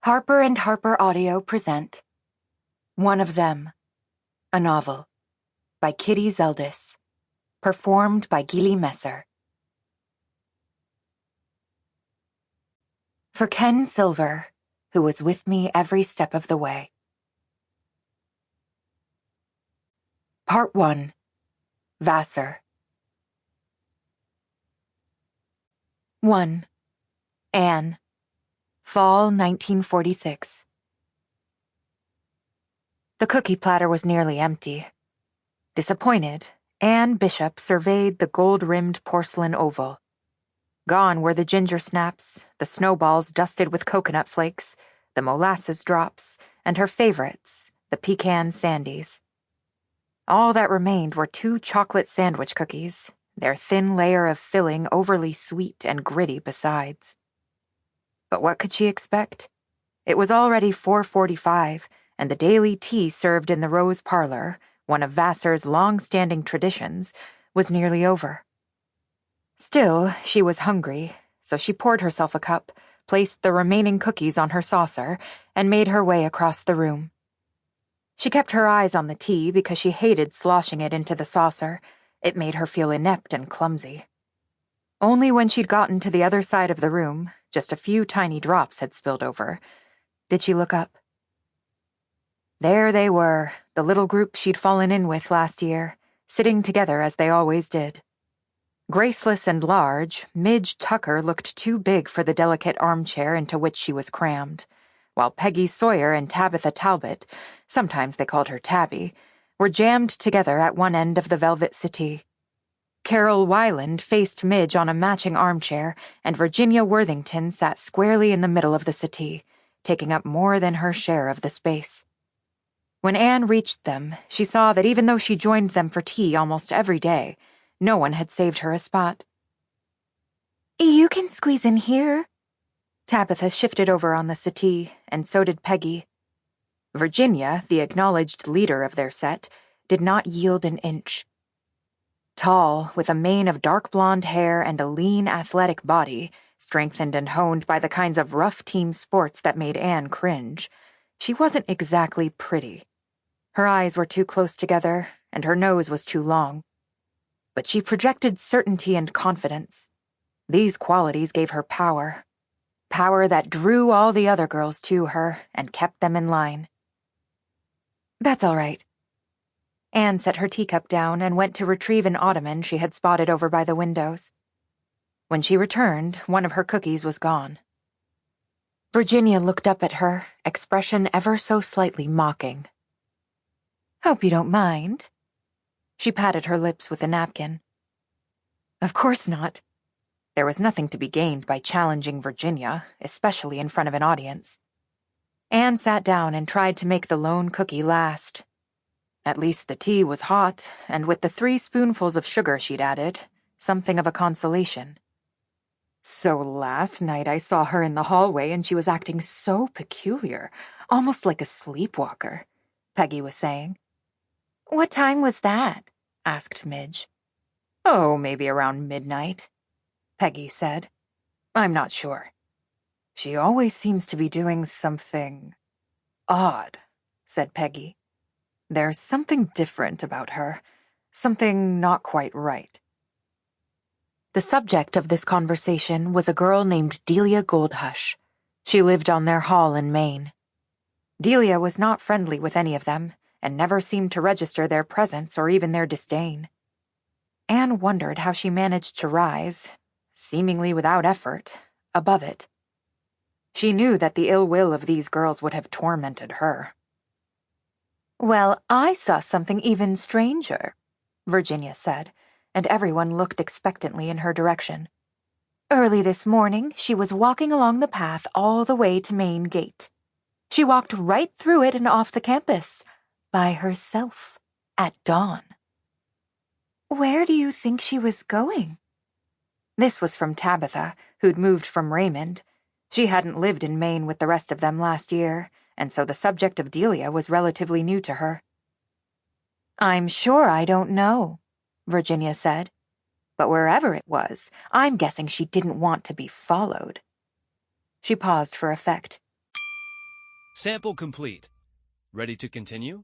Harper and Harper Audio present One of Them, a novel, by Kitty Zeldis, performed by Gilli Messer. For Ken Silver, who was with me every step of the way. Part 1. Vassar. 1. Anne. Fall 1946. The cookie platter was nearly empty. Disappointed, Anne Bishop surveyed the gold-rimmed porcelain oval. Gone were the ginger snaps, the snowballs dusted with coconut flakes, the molasses drops, and her favorites, the pecan sandies. All that remained were 2 chocolate sandwich cookies, their thin layer of filling overly sweet and gritty besides. But what could she expect? It was already 4:45, and the daily tea served in the Rose Parlor, one of Vassar's long-standing traditions, was nearly over. Still, she was hungry, so she poured herself a cup, placed the remaining cookies on her saucer, and made her way across the room. She kept her eyes on the tea because she hated sloshing it into the saucer. It made her feel inept and clumsy. Only when she'd gotten to the other side of the room, just a few tiny drops had spilled over, did she look up. There they were, the little group she'd fallen in with last year, sitting together as they always did. Graceless and large, Midge Tucker looked too big for the delicate armchair into which she was crammed, while Peggy Sawyer and Tabitha Talbot, sometimes they called her Tabby, were jammed together at one end of the velvet settee. Carol Weiland faced Midge on a matching armchair, and Virginia Worthington sat squarely in the middle of the settee, taking up more than her share of the space. When Anne reached them, she saw that even though she joined them for tea almost every day, no one had saved her a spot. "You can squeeze in here." Tabitha shifted over on the settee, and so did Peggy. Virginia, the acknowledged leader of their set, did not yield an inch. Tall, with a mane of dark blonde hair and a lean, athletic body, strengthened and honed by the kinds of rough team sports that made Anne cringe, she wasn't exactly pretty. Her eyes were too close together, and her nose was too long. But she projected certainty and confidence. These qualities gave her power. Power that drew all the other girls to her and kept them in line. "That's all right." Anne set her teacup down and went to retrieve an ottoman she had spotted over by the windows. When she returned, one of her cookies was gone. Virginia looked up at her, expression ever so slightly mocking. "Hope you don't mind." She patted her lips with a napkin. Of course not. There was nothing to be gained by challenging Virginia, especially in front of an audience. Anne sat down and tried to make the lone cookie last. At least the tea was hot, and with the 3 spoonfuls of sugar she'd added, something of a consolation. "So last night I saw her in the hallway and she was acting so peculiar, almost like a sleepwalker," Peggy was saying. "What time was that?" asked Midge. "Oh, maybe around midnight," Peggy said. "I'm not sure. She always seems to be doing something odd," said Peggy. "There's something different about her, something not quite right." The subject of this conversation was a girl named Delia Goldhush. She lived on their hall in Maine. Delia was not friendly with any of them, and never seemed to register their presence or even their disdain. Anne wondered how she managed to rise, seemingly without effort, above it. She knew that the ill will of these girls would have tormented her. "Well, I saw something even stranger," Virginia said, and everyone looked expectantly in her direction. "Early this morning, she was walking along the path all the way to Main Gate. She walked right through it and off the campus, by herself, at dawn." "Where do you think she was going?" This was from Tabitha, who'd moved from Raymond. She hadn't lived in Maine with the rest of them last year, and so the subject of Delia was relatively new to her. "I'm sure I don't know," Virginia said. "But wherever it was, I'm guessing she didn't want to be followed." She paused for effect. Sample complete. Ready to continue?